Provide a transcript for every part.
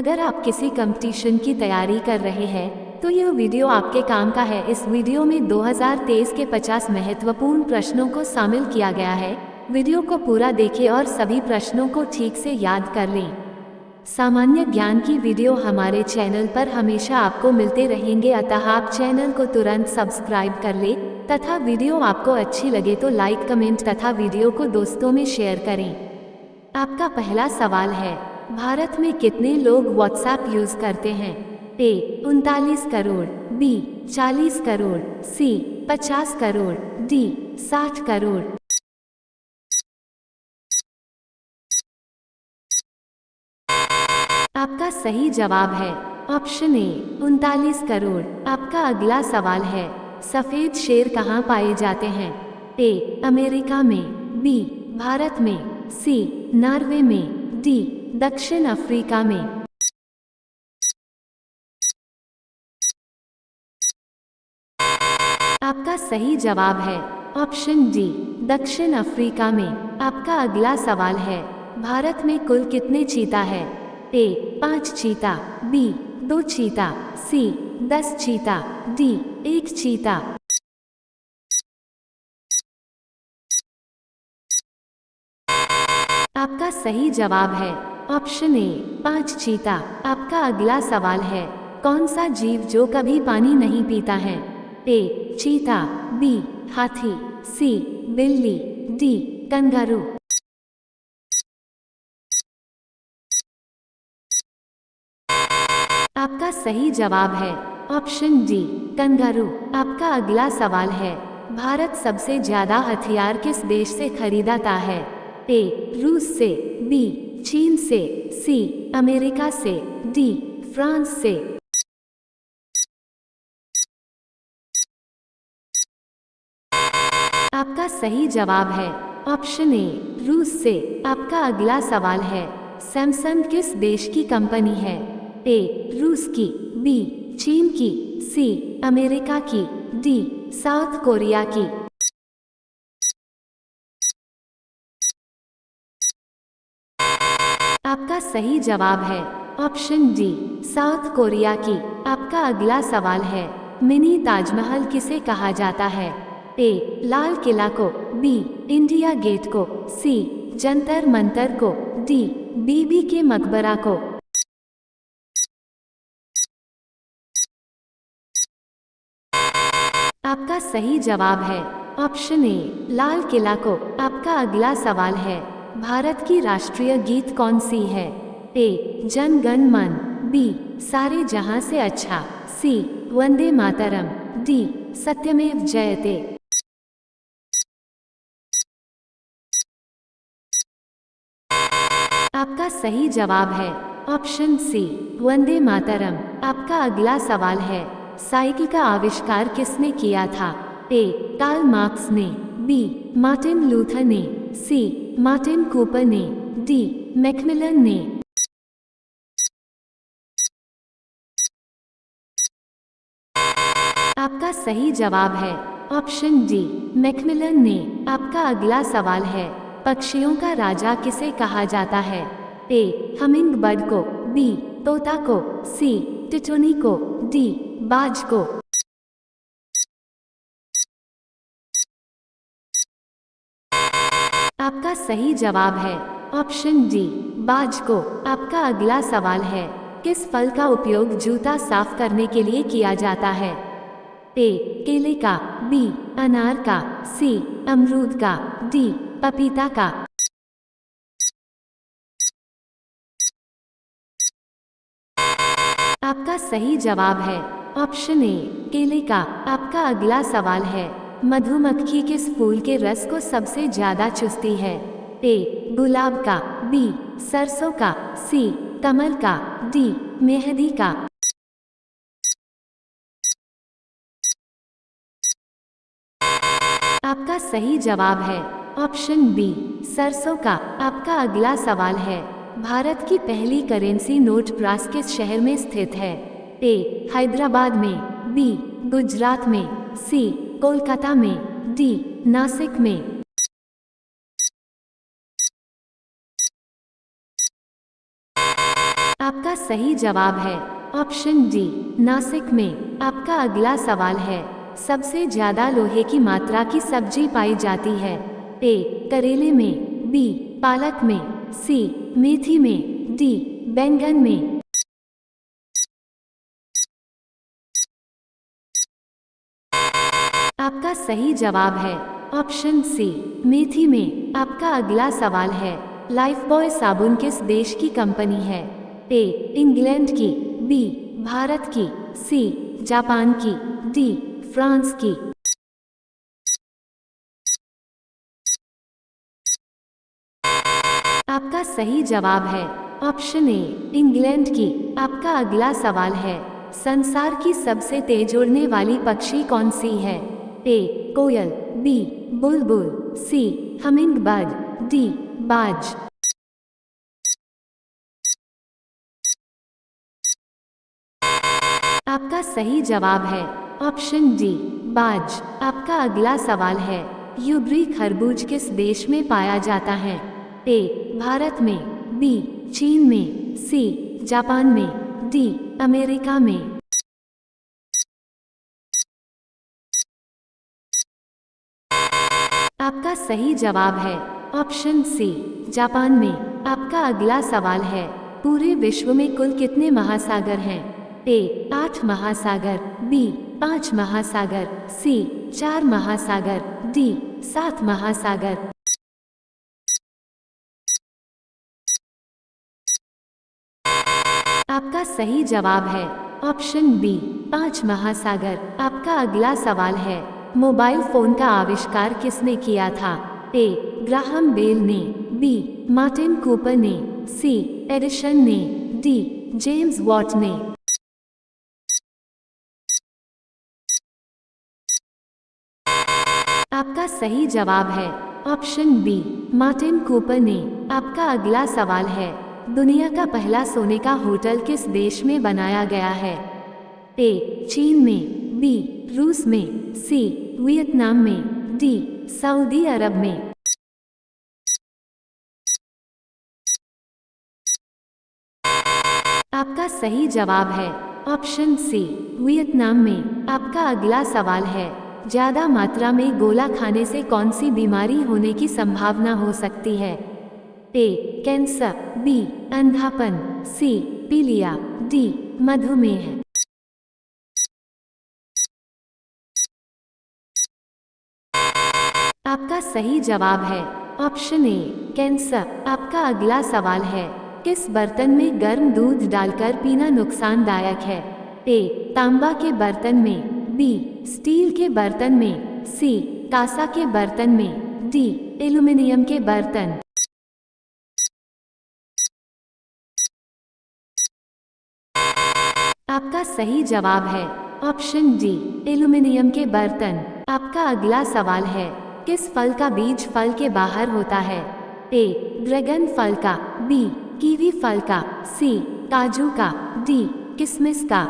अगर आप किसी कंपटीशन की तैयारी कर रहे हैं तो यह वीडियो आपके काम का है। इस वीडियो में 2023 के 50 महत्वपूर्ण प्रश्नों को शामिल किया गया है। वीडियो को पूरा देखें और सभी प्रश्नों को ठीक से याद कर लें। सामान्य ज्ञान की वीडियो हमारे चैनल पर हमेशा आपको मिलते रहेंगे, अतः आप चैनल को तुरंत सब्सक्राइब कर लें तथा वीडियो आपको अच्छी लगे तो लाइक, कमेंट तथा वीडियो को दोस्तों में शेयर करें। आपका पहला सवाल है, भारत में कितने लोग व्हाट्सएप यूज करते हैं? ए 39 करोड़, बी 40 करोड़, सी 50 करोड़, डी 60 करोड़। आपका सही जवाब है ऑप्शन ए 39 करोड़। आपका अगला सवाल है, सफेद शेर कहाँ पाए जाते हैं? ए अमेरिका में, बी भारत में, सी नॉर्वे में, डी दक्षिण अफ्रीका में। आपका सही जवाब है ऑप्शन डी दक्षिण अफ्रीका में। आपका अगला सवाल है, भारत में कुल कितने चीता है? ए 5 चीता, बी 2 चीता, सी 10 चीता, डी 1 चीता। आपका सही जवाब है ऑप्शन ए 5 चीता। आपका अगला सवाल है, कौन सा जीव जो कभी पानी नहीं पीता है? ए चीता, बी हाथी, सी बिल्ली, डी कंगारू। आपका सही जवाब है ऑप्शन डी कंगारू। आपका अगला सवाल है, भारत सबसे ज्यादा हथियार किस देश से खरीदता है? ए रूस से, बी चीन से, सी अमेरिका से, डी फ्रांस से। आपका सही जवाब है ऑप्शन ए रूस से। आपका अगला सवाल है, सैमसंग किस देश की कंपनी है? ए रूस की, बी चीन की, सी अमेरिका की, डी साउथ कोरिया की। आपका सही जवाब है ऑप्शन डी साउथ कोरिया की। आपका अगला सवाल है, मिनी ताजमहल किसे कहा जाता है? ए लाल किला को, बी इंडिया गेट को, सी जंतर मंतर को, डी बीबी के मकबरा को। आपका सही जवाब है ऑप्शन ए लाल किला को। आपका अगला सवाल है, भारत की राष्ट्रीय गीत कौन सी है? ए जन गण मन, बी सारे जहां से अच्छा, सी वंदे मातरम, डी सत्यमेव जयते। आपका सही जवाब है ऑप्शन सी वंदे मातरम। आपका अगला सवाल है, साइकिल का आविष्कार किसने किया था? ए कार्ल मार्क्स ने, बी मार्टिन लूथर ने, सी मार्टिन कूपर ने, डी मैकमिलन ने। आपका सही जवाब है ऑप्शन डी मैकमिलन ने। आपका अगला सवाल है, पक्षियों का राजा किसे कहा जाता है? ए हमिंग बर्ड को, बी तोता को, सी टिटोनी को, डी बाज को। आपका सही जवाब है ऑप्शन डी बाज को। आपका अगला सवाल है, किस फल का उपयोग जूता साफ करने के लिए किया जाता है? ए केले का, बी अनार का, सी अमरूद का, डी पपीता का। आपका सही जवाब है ऑप्शन ए केले का। आपका अगला सवाल है, मधुमक्खी किस फूल के रस को सबसे ज्यादा चूसती है? ए गुलाब का, बी सरसों का, सी कमल का, डी मेहंदी का। आपका सही जवाब है ऑप्शन बी सरसों का। आपका अगला सवाल है, भारत की पहली करेंसी नोट प्रास किस शहर में स्थित है? ए हैदराबाद में, बी गुजरात में, सी कोलकाता में, डी नासिक में। आपका सही जवाब है ऑप्शन डी नासिक में। आपका अगला सवाल है, सबसे ज्यादा लोहे की मात्रा की सब्जी पाई जाती है? ए करेले में, बी पालक में, सी मेथी में, डी बैंगन में। आपका सही जवाब है ऑप्शन सी मेथी में। आपका अगला सवाल है, लाइफबॉय साबुन किस देश की कंपनी है? ए इंग्लैंड की, बी भारत की, सी जापान की, डी फ्रांस की। आपका सही जवाब है ऑप्शन ए इंग्लैंड की। आपका अगला सवाल है, संसार की सबसे तेज उड़ने वाली पक्षी कौन सी है? ए कोयल, बी बुलबुल, सी हमिंगबर्ड, डी बाज। आपका सही जवाब है ऑप्शन डी बाज। आपका अगला सवाल है, यूबरी खरबूज किस देश में पाया जाता है? ए भारत में, बी चीन में, सी जापान में, डी अमेरिका में। आपका सही जवाब है ऑप्शन सी जापान में। आपका अगला सवाल है, पूरे विश्व में कुल कितने महासागर हैं? ए 8 महासागर, बी 5 महासागर, सी 4 महासागर, डी 7 महासागर। आपका सही जवाब है ऑप्शन बी 5 महासागर। आपका अगला सवाल है, मोबाइल फोन का आविष्कार किसने किया था? ए ग्राहम बेल ने, बी मार्टिन कूपर ने, सी एडिसन ने, डी जेम्स वॉट ने। आपका सही जवाब है ऑप्शन बी मार्टिन कूपर ने। आपका अगला सवाल है, दुनिया का पहला सोने का होटल किस देश में बनाया गया है? ए चीन में, बी रूस में, सी वियतनाम में, डी सऊदी अरब में। आपका सही जवाब है ऑप्शन सी वियतनाम में। आपका अगला सवाल है, ज्यादा मात्रा में गोला खाने से कौन सी बीमारी होने की संभावना हो सकती है? ए कैंसर, बी अंधापन, सी पीलिया, डी मधुमेह। आपका सही जवाब है ऑप्शन ए कैंसर। आपका अगला सवाल है, किस बर्तन में गर्म दूध डालकर पीना नुकसानदायक है? ए तांबा के बर्तन में, बी स्टील के बर्तन में, सी कांसा के बर्तन में, डी एल्यूमीनियम के बर्तन। आपका सही जवाब है ऑप्शन डी एल्यूमीनियम के बर्तन। आपका अगला सवाल है, किस फल का बीज फल के बाहर होता है? ए ड्रैगन फल का, बी कीवी फल का, सी काजू का, डी किशमिश का।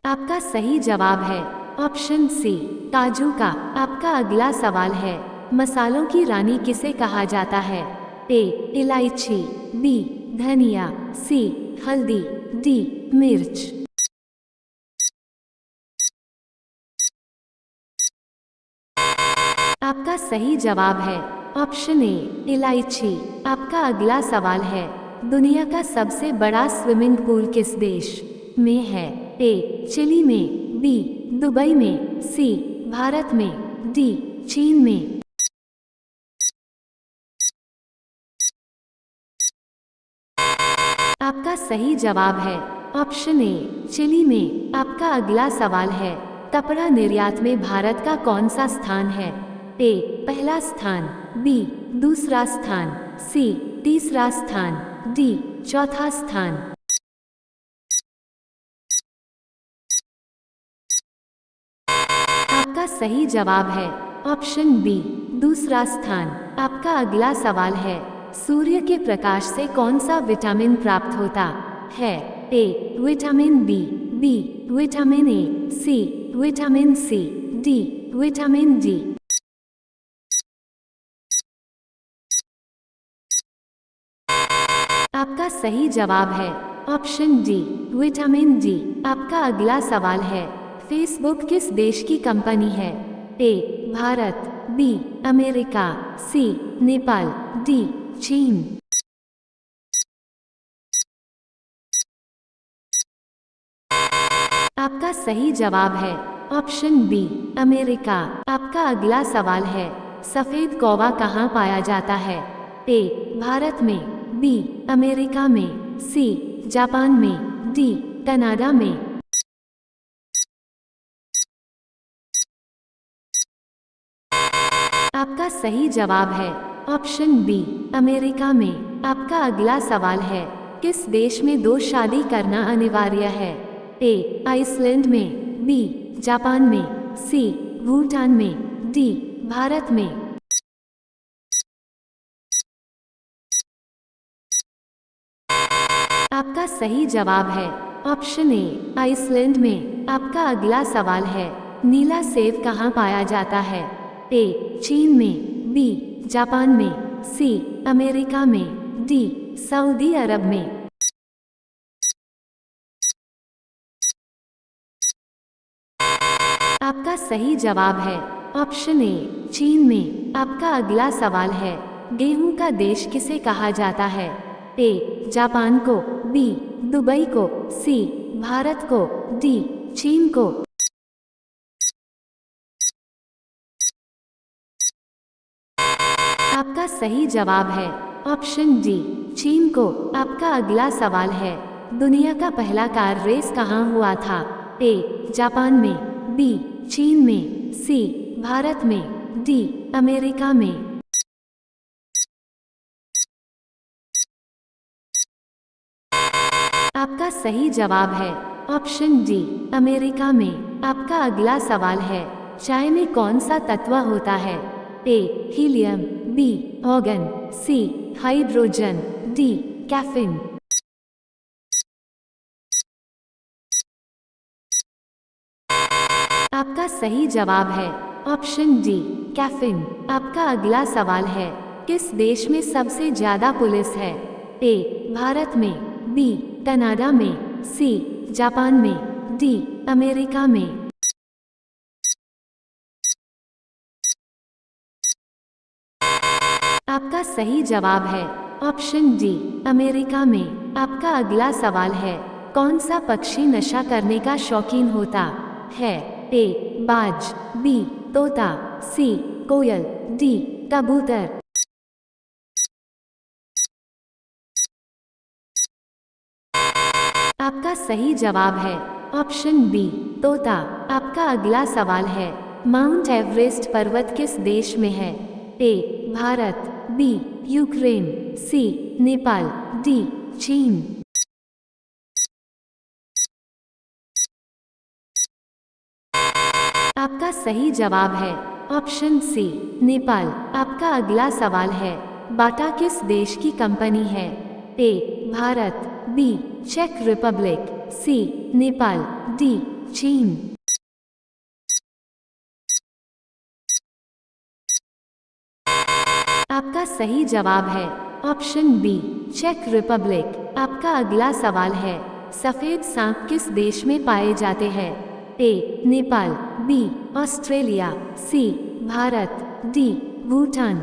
आपका सही जवाब है ऑप्शन सी काजू का। आपका अगला सवाल है, मसालों की रानी किसे कहा जाता है? ए इलायची, बी धनिया, सी हल्दी, डी मिर्च। आपका सही जवाब है ऑप्शन ए इलायची। आपका अगला सवाल है, दुनिया का सबसे बड़ा स्विमिंग पूल किस देश में है? ए चिली में, बी दुबई में, सी भारत में, डी चीन में। आपका सही जवाब है ऑप्शन ए चिली में। आपका अगला सवाल है, कपड़ा निर्यात में भारत का कौन सा स्थान है? ए पहला स्थान, बी दूसरा स्थान, सी तीसरा स्थान, डी चौथा स्थान। आपका सही जवाब है ऑप्शन बी दूसरा स्थान। आपका अगला सवाल है, सूर्य के प्रकाश से कौन सा विटामिन प्राप्त होता है? A vitamin B, B vitamin A, C vitamin C, D vitamin D. आपका सही जवाब है ऑप्शन डी विटामिन डी। आपका अगला सवाल है, फेसबुक किस देश की कंपनी है? ए भारत, बी अमेरिका, सी नेपाल, डी चीन। आपका सही जवाब है ऑप्शन बी अमेरिका। आपका अगला सवाल है, सफेद कौवा कहाँ पाया जाता है? ए भारत में, बी अमेरिका में, सी जापान में, डी कनाडा में। आपका सही जवाब है ऑप्शन बी अमेरिका में। आपका अगला सवाल है, किस देश में 2 शादी करना अनिवार्य है? ए आइसलैंड में, बी जापान में, सी भूटान में, डी भारत में। आपका सही जवाब है ऑप्शन ए आइसलैंड में। आपका अगला सवाल है, नीला सेब कहाँ पाया जाता है? ए चीन में, बी जापान में, सी अमेरिका में, डी सऊदी अरब में। आपका सही जवाब है ऑप्शन ए चीन में। आपका अगला सवाल है, गेहूं का देश किसे कहा जाता है? ए जापान को, बी दुबई को, सी भारत को, डी चीन को। आपका सही जवाब है ऑप्शन डी चीन को। आपका अगला सवाल है, दुनिया का पहला कार रेस कहाँ हुआ था? ए जापान में, बी चीन में, सी भारत में, डी अमेरिका में। आपका सही जवाब है ऑप्शन डी अमेरिका में। आपका अगला सवाल है, चाय में कौन सा तत्व होता है? ए helium, B organ, C hydrogen, D caffeine. आपका सही जवाब है ऑप्शन डी कैफीन। आपका अगला सवाल है, किस देश में सबसे ज्यादा पुलिस है? ए भारत में, बी कनाडा में, सी जापान में, डी अमेरिका में। आपका सही जवाब है ऑप्शन डी अमेरिका में। आपका अगला सवाल है, कौन सा पक्षी नशा करने का शौकीन होता है? ए बाज, बी तोता, सी कोयल, डी कबूतर। आपका सही जवाब है ऑप्शन बी तोता। आपका अगला सवाल है, माउंट एवरेस्ट पर्वत किस देश में है? ए भारत, बी यूक्रेन, सी नेपाल, डी चीन। आपका सही जवाब है ऑप्शन सी नेपाल। आपका अगला सवाल है, बाटा किस देश की कंपनी है? ए भारत, बी चेक रिपब्लिक, सी नेपाल, डी चीन। आपका सही जवाब है ऑप्शन बी चेक रिपब्लिक। आपका अगला सवाल है, सफेद सांप किस देश में पाए जाते हैं? ए नेपाल, बी ऑस्ट्रेलिया, सी भारत, डी भूटान।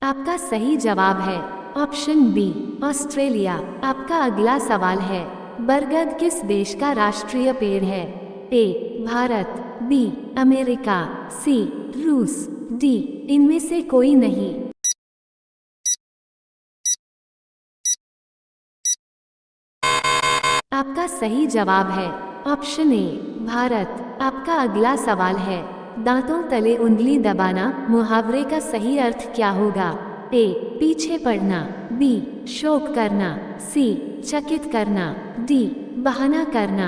आपका सही जवाब है ऑप्शन बी ऑस्ट्रेलिया। आपका अगला सवाल है, बरगद किस देश का राष्ट्रीय पेड़ है? ए भारत, बी अमेरिका, सी रूस, डी इनमें से कोई नहीं। आपका सही जवाब है ऑप्शन ए भारत। आपका अगला सवाल है, दांतों तले उंगली दबाना मुहावरे का सही अर्थ क्या होगा? ए पीछे पड़ना, बी शोक करना, सी चकित करना, डी बहाना करना।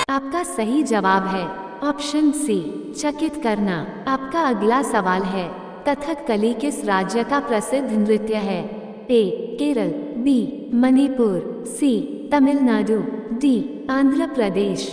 आपका सही जवाब है ऑप्शन सी चकित करना। आपका अगला सवाल है, कथकली किस राज्य का प्रसिद्ध नृत्य है? ए केरल, बी मणिपुर, सी तमिलनाडु, डी आंध्र प्रदेश।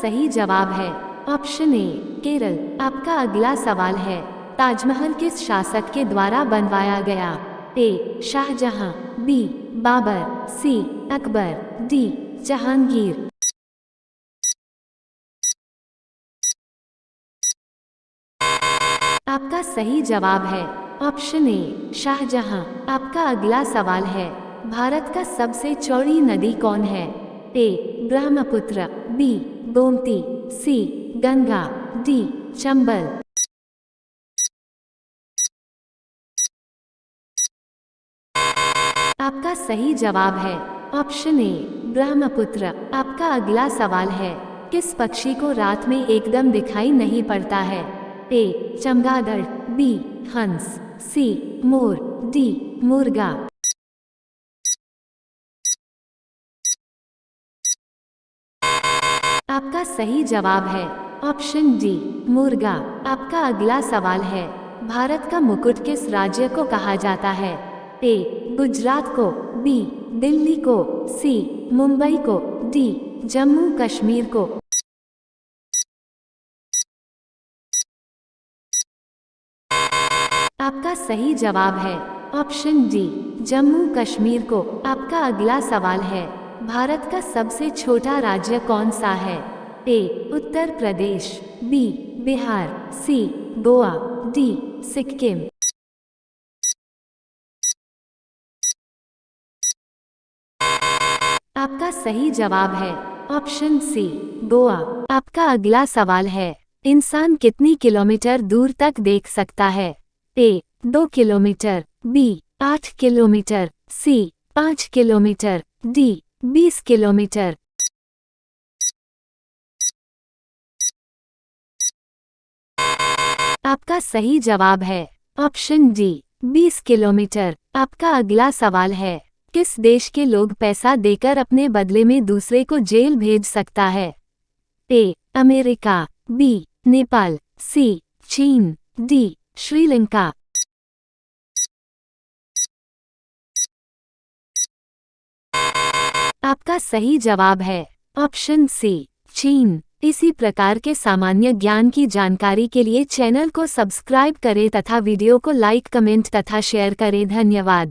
सही जवाब है ऑप्शन ए केरल। आपका अगला सवाल है, ताजमहल किस शासक के द्वारा बनवाया गया? ए शाहजहां, बी बाबर, सी अकबर, डी जहांगीर। आपका सही जवाब है ऑप्शन ए शाहजहां। आपका अगला सवाल है, भारत का सबसे चौड़ी नदी कौन है? ए ब्रह्मपुत्र, बी गोमती, सी गंगा, डी चंबल। आपका सही जवाब है ऑप्शन ए ब्रह्मपुत्र। आपका अगला सवाल है, किस पक्षी को रात में एकदम दिखाई नहीं पड़ता है? ए चमगादड़, बी हंस, सी मोर, डी मुर्गा। आपका सही जवाब है ऑप्शन डी मुर्गा। आपका अगला सवाल है, भारत का मुकुट किस राज्य को कहा जाता है? ए गुजरात को, बी दिल्ली को, सी मुंबई को, डी जम्मू कश्मीर को। आपका सही जवाब है ऑप्शन डी जम्मू कश्मीर को। आपका अगला सवाल है, भारत का सबसे छोटा राज्य कौन सा है? ए उत्तर प्रदेश, बी बिहार, सी गोवा, डी सिक्किम। आपका सही जवाब है ऑप्शन सी गोवा। आपका अगला सवाल है, इंसान कितनी किलोमीटर दूर तक देख सकता है? ए 2 किलोमीटर, बी 8 किलोमीटर, सी 5 किलोमीटर, डी 20 किलोमीटर। आपका सही जवाब है ऑप्शन डी 20 किलोमीटर। आपका अगला सवाल है, किस देश के लोग पैसा देकर अपने बदले में दूसरे को जेल भेज सकता है? ए अमेरिका, बी नेपाल, सी चीन, डी श्रीलंका। आपका सही जवाब है ऑप्शन सी चीन। इसी प्रकार के सामान्य ज्ञान की जानकारी के लिए चैनल को सब्सक्राइब करें तथा वीडियो को लाइक, कमेंट तथा शेयर करें। धन्यवाद।